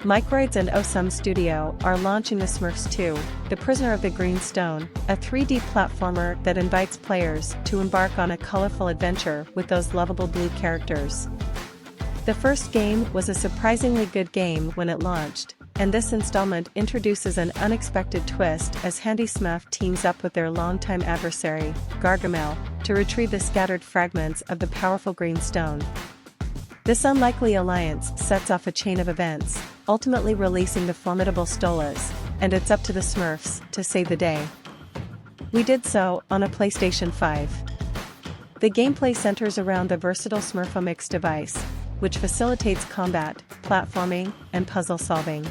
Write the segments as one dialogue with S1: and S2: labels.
S1: Microids and Osum Studio are launching the Smurfs 2, The Prisoner of the Green Stone, a 3D platformer that invites players to embark on a colorful adventure with those lovable blue characters. The first game was a surprisingly good game when it launched, and this installment introduces an unexpected twist as Handy Smurf teams up with their longtime adversary, Gargamel, to retrieve the scattered fragments of the powerful green stone. This unlikely alliance sets off a chain of events, ultimately releasing the formidable Stolas, and it's up to the Smurfs to save the day. We did so on a PlayStation 5. The gameplay centers around the versatile Smurfomix device, which facilitates combat, platforming, and puzzle solving.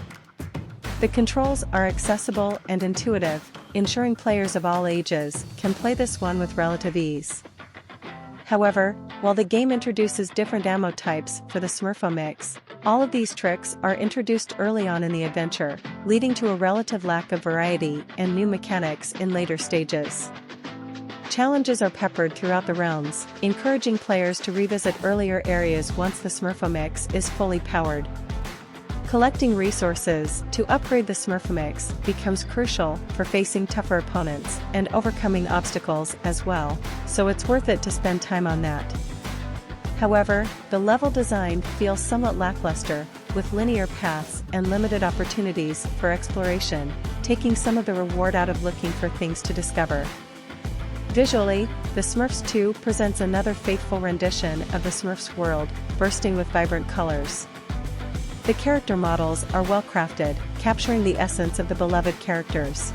S1: The controls are accessible and intuitive, ensuring players of all ages can play this one with relative ease. However, while the game introduces different ammo types for the Smurfomix, all of these tricks are introduced early on in the adventure, leading to a relative lack of variety and new mechanics in later stages. Challenges are peppered throughout the realms, encouraging players to revisit earlier areas once the Smurfomix is fully powered. Collecting resources to upgrade the Smurfomix becomes crucial for facing tougher opponents and overcoming obstacles as well, so it's worth it to spend time on that. However, the level design feels somewhat lackluster, with linear paths and limited opportunities for exploration, taking some of the reward out of looking for things to discover. Visually, the Smurfs 2 presents another faithful rendition of the Smurfs world, bursting with vibrant colors. The character models are well crafted, capturing the essence of the beloved characters.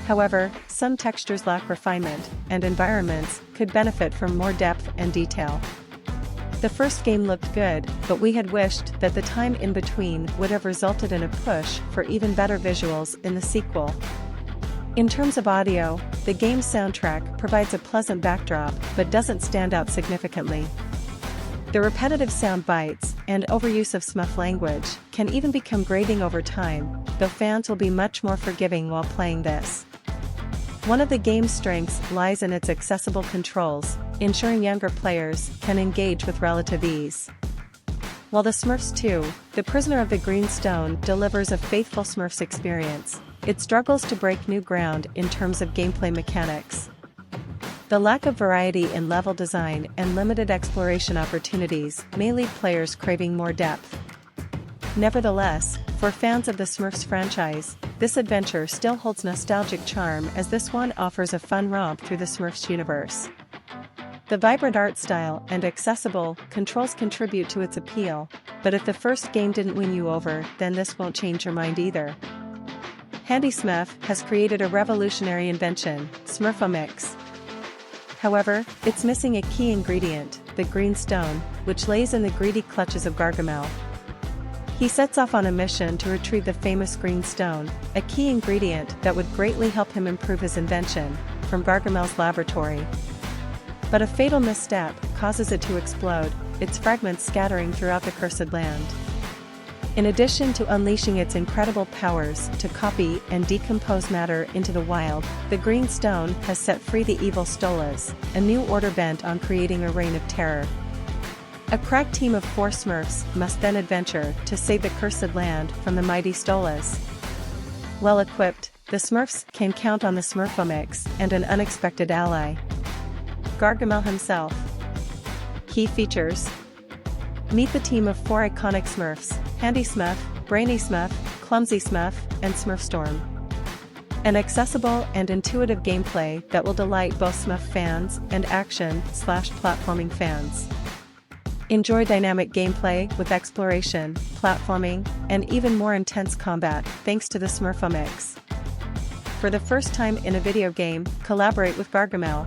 S1: However, some textures lack refinement, and environments could benefit from more depth and detail. The first game looked good, but we had wished that the time in between would have resulted in a push for even better visuals in the sequel. In terms of audio, the game's soundtrack provides a pleasant backdrop but doesn't stand out significantly. The repetitive sound bites and overuse of Smurf language can even become grating over time, though fans will be much more forgiving while playing this. One of the game's strengths lies in its accessible controls, ensuring younger players can engage with relative ease. While the Smurfs 2, The Prisoner of the Green Stone delivers a faithful Smurfs experience, it struggles to break new ground in terms of gameplay mechanics. The lack of variety in level design and limited exploration opportunities may leave players craving more depth. Nevertheless, for fans of the Smurfs franchise, this adventure still holds nostalgic charm as this one offers a fun romp through the Smurfs universe. The vibrant art style and accessible controls contribute to its appeal, but if the first game didn't win you over, then this won't change your mind either. Handy Smurf has created a revolutionary invention, Smurfomix. However, it's missing a key ingredient, the green stone, which lays in the greedy clutches of Gargamel. He sets off on a mission to retrieve the famous green stone, a key ingredient that would greatly help him improve his invention, from Gargamel's laboratory. But a fatal misstep causes it to explode, its fragments scattering throughout the cursed land. In addition to unleashing its incredible powers to copy and decompose matter into the wild, the Green Stone has set free the evil Stolas, a new order bent on creating a reign of terror. A crack team of 4 Smurfs must then adventure to save the cursed land from the mighty Stolas. Well equipped, the Smurfs can count on the Smurfomix and an unexpected ally, Gargamel himself. Key features: meet the team of 4 iconic Smurfs, Handy Smurf, Brainy Smurf, Clumsy Smurf, and Smurfstorm. An accessible and intuitive gameplay that will delight both Smurf fans and action/platforming fans. Enjoy dynamic gameplay with exploration, platforming, and even more intense combat thanks to the Smurfomix. For the first time in a video game, collaborate with Gargamel.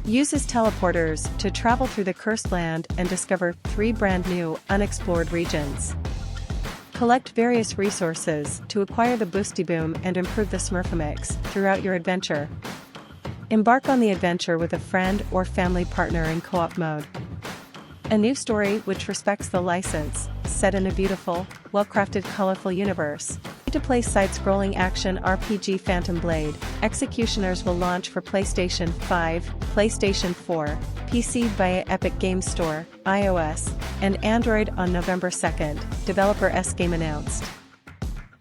S1: Use his teleporters to travel through the cursed land and discover 3 brand new, unexplored regions. Collect various resources to acquire the Boosty Boom and improve the Smurfomix throughout your adventure. Embark on the adventure with a friend or family partner in co-op mode. A new story which respects the license, set in a beautiful, well-crafted colorful universe. To play side-scrolling action RPG Phantom Blade, Executioners will launch for PlayStation 5, PlayStation 4, PC via Epic Games Store, iOS, and Android on November 2nd, developer S-Game announced.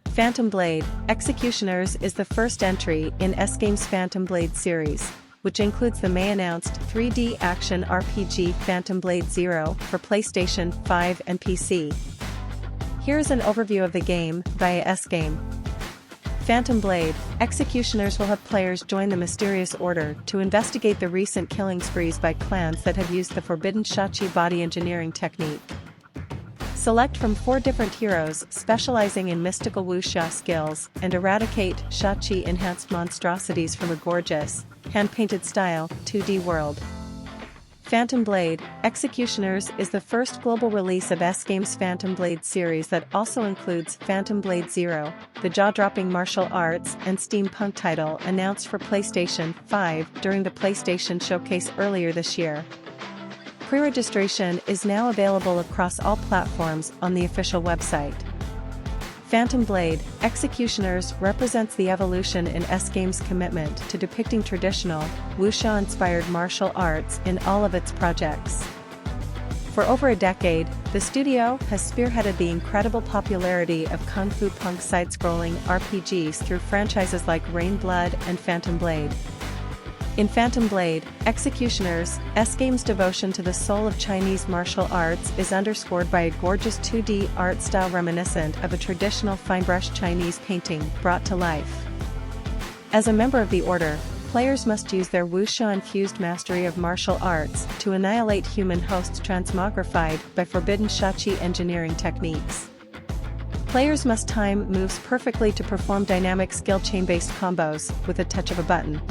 S1: Phantom Blade: Executioners is the first entry in S-Game's Phantom Blade series, which includes the May-announced 3D action RPG Phantom Blade 0 for PlayStation 5 and PC. Here's an overview of the game via S-Game. Phantom Blade: Executioners will have players join the mysterious order to investigate the recent killing sprees by clans that have used the forbidden Shachi body engineering technique. Select from 4 different heroes specializing in mystical wuxia skills and eradicate Shachi-enhanced monstrosities from a gorgeous, hand-painted style 2D world. Phantom Blade: Executioners is the first global release of S-Game's Phantom Blade series that also includes Phantom Blade 0, the jaw-dropping martial arts and steampunk title announced for PlayStation 5 during the PlayStation Showcase earlier this year. Pre-registration is now available across all platforms on the official website. Phantom Blade: Executioners represents the evolution in S-Game's commitment to depicting traditional, wuxia-inspired martial arts in all of its projects. For over a decade, the studio has spearheaded the incredible popularity of Kung Fu Punk side-scrolling RPGs through franchises like Rain Blood and Phantom Blade. In Phantom Blade: Executioners, S-Game's devotion to the soul of Chinese martial arts is underscored by a gorgeous 2D art style reminiscent of a traditional fine-brush Chinese painting brought to life. As a member of the Order, players must use their wuxia-infused mastery of martial arts to annihilate human hosts transmogrified by forbidden Shachi engineering techniques. Players must time moves perfectly to perform dynamic skill chain-based combos with a touch of a button.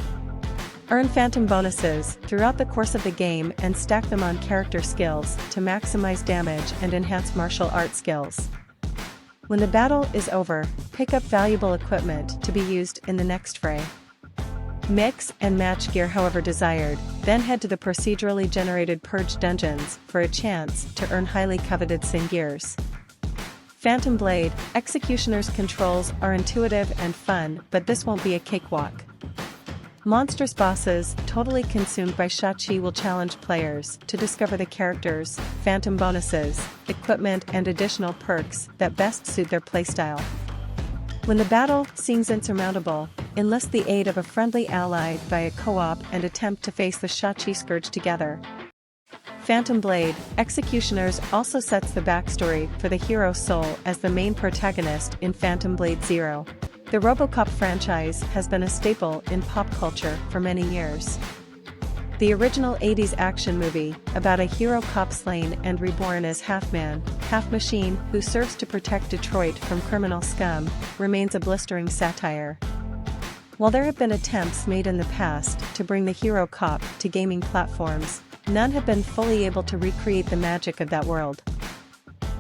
S1: Earn Phantom bonuses throughout the course of the game and stack them on character skills to maximize damage and enhance martial art skills. When the battle is over, pick up valuable equipment to be used in the next fray. Mix and match gear however desired, then head to the procedurally generated Purge dungeons for a chance to earn highly coveted Sin gears. Phantom Blade: Executioner's controls are intuitive and fun, but this won't be a cakewalk. Monstrous bosses, totally consumed by Shachi, will challenge players to discover the characters, phantom bonuses, equipment and additional perks that best suit their playstyle. When the battle seems insurmountable, enlist the aid of a friendly ally via co-op and attempt to face the Shachi scourge together. Phantom Blade: Executioners also sets the backstory for the hero Soul as the main protagonist in Phantom Blade 0. The RoboCop franchise has been a staple in pop culture for many years. The original 80s action movie, about a hero cop slain and reborn as half-man, half-machine who serves to protect Detroit from criminal scum, remains a blistering satire. While there have been attempts made in the past to bring the hero cop to gaming platforms, none have been fully able to recreate the magic of that world.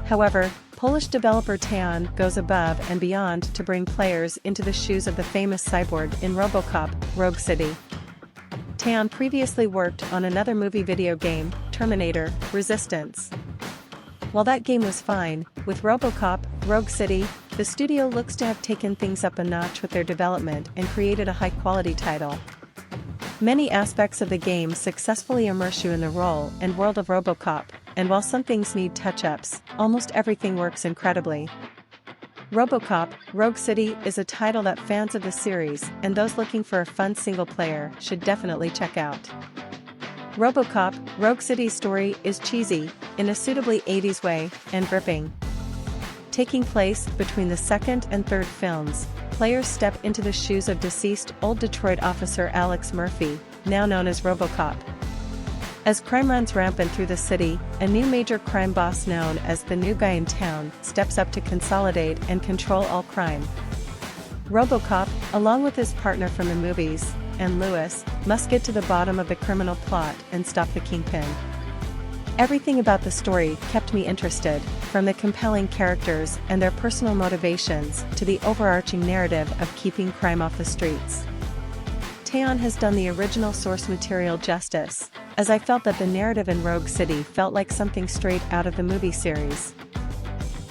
S1: However, Polish developer Teon goes above and beyond to bring players into the shoes of the famous cyborg in RoboCop: Rogue City. Teon previously worked on another movie video game, Terminator: Resistance. While that game was fine, with RoboCop: Rogue City, the studio looks to have taken things up a notch with their development and created a high-quality title. Many aspects of the game successfully immerse you in the role and world of RoboCop, and while some things need touch-ups, almost everything works incredibly. RoboCop: Rogue City is a title that fans of the series and those looking for a fun single-player should definitely check out. RoboCop: Rogue City's story is cheesy, in a suitably 80s way, and gripping. Taking place between the second and third films, players step into the shoes of deceased old Detroit officer Alex Murphy, now known as RoboCop. As crime runs rampant through the city, a new major crime boss known as the New Guy in Town steps up to consolidate and control all crime. RoboCop, along with his partner from the movies, and Lewis, must get to the bottom of the criminal plot and stop the kingpin. Everything about the story kept me interested, from the compelling characters and their personal motivations to the overarching narrative of keeping crime off the streets. Teon has done the original source material justice, as I felt that the narrative in Rogue City felt like something straight out of the movie series.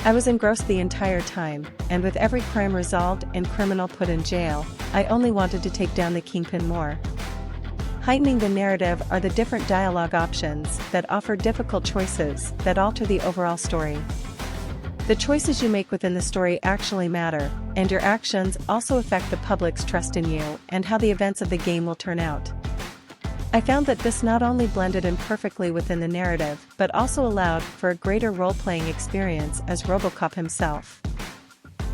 S1: I was engrossed the entire time, and with every crime resolved and criminal put in jail, I only wanted to take down the kingpin more. Heightening the narrative are the different dialogue options that offer difficult choices that alter the overall story. The choices you make within the story actually matter, and your actions also affect the public's trust in you and how the events of the game will turn out. I found that this not only blended in perfectly within the narrative but also allowed for a greater role-playing experience as RoboCop himself.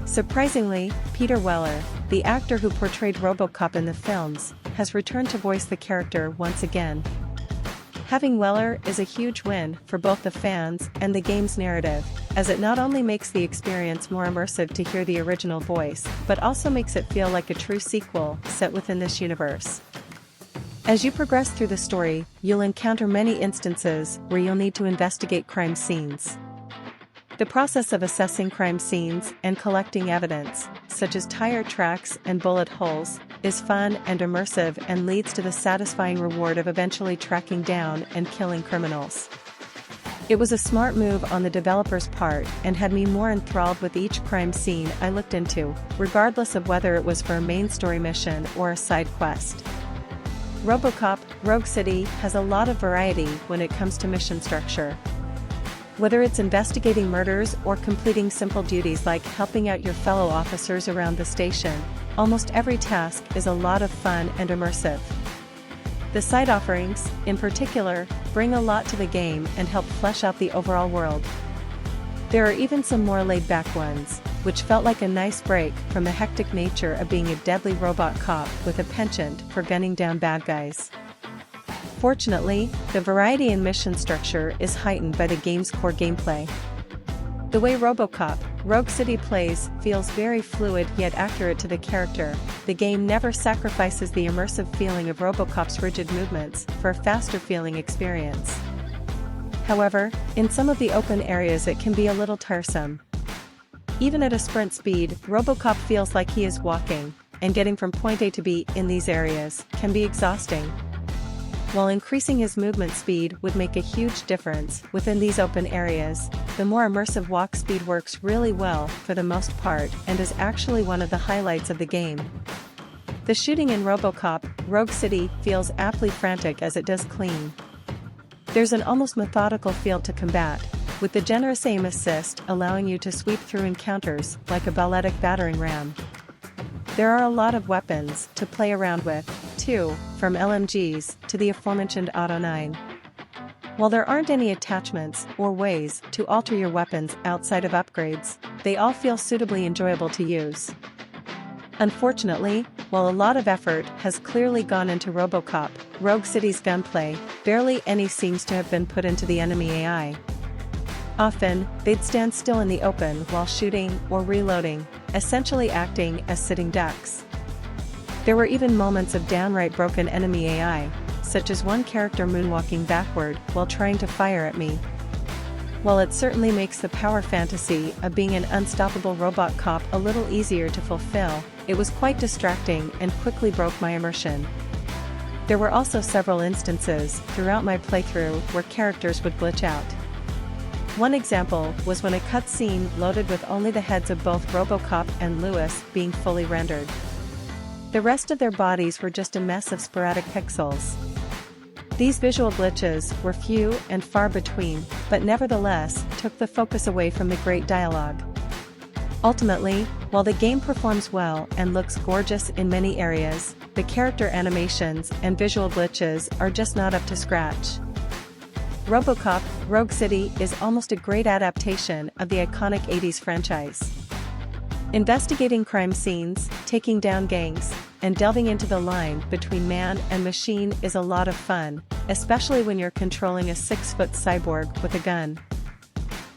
S1: Surprisingly, Peter Weller, the actor who portrayed RoboCop in the films, has returned to voice the character once again. Having Weller is a huge win for both the fans and the game's narrative, as it not only makes the experience more immersive to hear the original voice but also makes it feel like a true sequel set within this universe. As you progress through the story, you'll encounter many instances where you'll need to investigate crime scenes. The process of assessing crime scenes and collecting evidence, such as tire tracks and bullet holes, is fun and immersive and leads to the satisfying reward of eventually tracking down and killing criminals. It was a smart move on the developer's part and had me more enthralled with each crime scene I looked into, regardless of whether it was for a main story mission or a side quest. RoboCop Rogue City has a lot of variety when it comes to mission structure. Whether it's investigating murders or completing simple duties like helping out your fellow officers around the station, almost every task is a lot of fun and immersive. The side offerings, in particular, bring a lot to the game and help flesh out the overall world. There are even some more laid-back ones, which felt like a nice break from the hectic nature of being a deadly robot cop with a penchant for gunning down bad guys. Fortunately, the variety in mission structure is heightened by the game's core gameplay. The way RoboCop Rogue City plays feels very fluid yet accurate to the character. The game never sacrifices the immersive feeling of RoboCop's rigid movements for a faster-feeling experience. However, in some of the open areas it can be a little tiresome. Even at a sprint speed, RoboCop feels like he is walking, and getting from point A to B in these areas can be exhausting. While increasing his movement speed would make a huge difference within these open areas, the more immersive walk speed works really well for the most part and is actually one of the highlights of the game. The shooting in RoboCop Rogue City feels aptly frantic as it does clean. There's an almost methodical feel to combat, with the generous aim assist allowing you to sweep through encounters like a balletic battering ram. There are a lot of weapons to play around with, too, from LMGs to the aforementioned Auto 9. While there aren't any attachments or ways to alter your weapons outside of upgrades, they all feel suitably enjoyable to use. Unfortunately, while a lot of effort has clearly gone into RoboCop Rogue City's gunplay, barely any seems to have been put into the enemy AI. Often, they'd stand still in the open while shooting or reloading, essentially acting as sitting ducks. There were even moments of downright broken enemy AI, such as one character moonwalking backward while trying to fire at me. While it certainly makes the power fantasy of being an unstoppable robot cop a little easier to fulfill, it was quite distracting and quickly broke my immersion. There were also several instances throughout my playthrough where characters would glitch out. One example was when a cutscene loaded with only the heads of both RoboCop and Lewis being fully rendered. The rest of their bodies were just a mess of sporadic pixels. These visual glitches were few and far between, but nevertheless took the focus away from the great dialogue. Ultimately, while the game performs well and looks gorgeous in many areas, the character animations and visual glitches are just not up to scratch. RoboCop Rogue City is almost a great adaptation of the iconic 80s franchise. Investigating crime scenes, taking down gangs, and delving into the line between man and machine is a lot of fun, especially when you're controlling a 6-foot cyborg with a gun.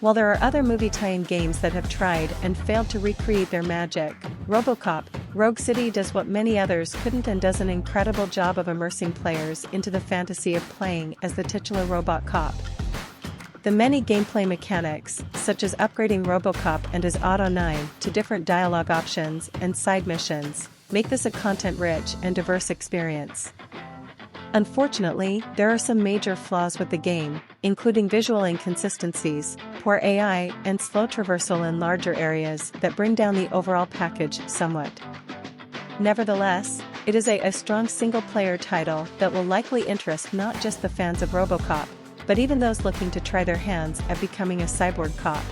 S1: While there are other movie tie-in games that have tried and failed to recreate their magic, RoboCop Rogue City does what many others couldn't and does an incredible job of immersing players into the fantasy of playing as the titular robot cop. The many gameplay mechanics, such as upgrading RoboCop and his Auto 9 to different dialogue options and side missions, make this a content-rich and diverse experience. Unfortunately, there are some major flaws with the game, including visual inconsistencies, poor AI, and slow traversal in larger areas that bring down the overall package somewhat. Nevertheless, it is a strong single-player title that will likely interest not just the fans of RoboCop, but even those looking to try their hands at becoming a cyborg cop.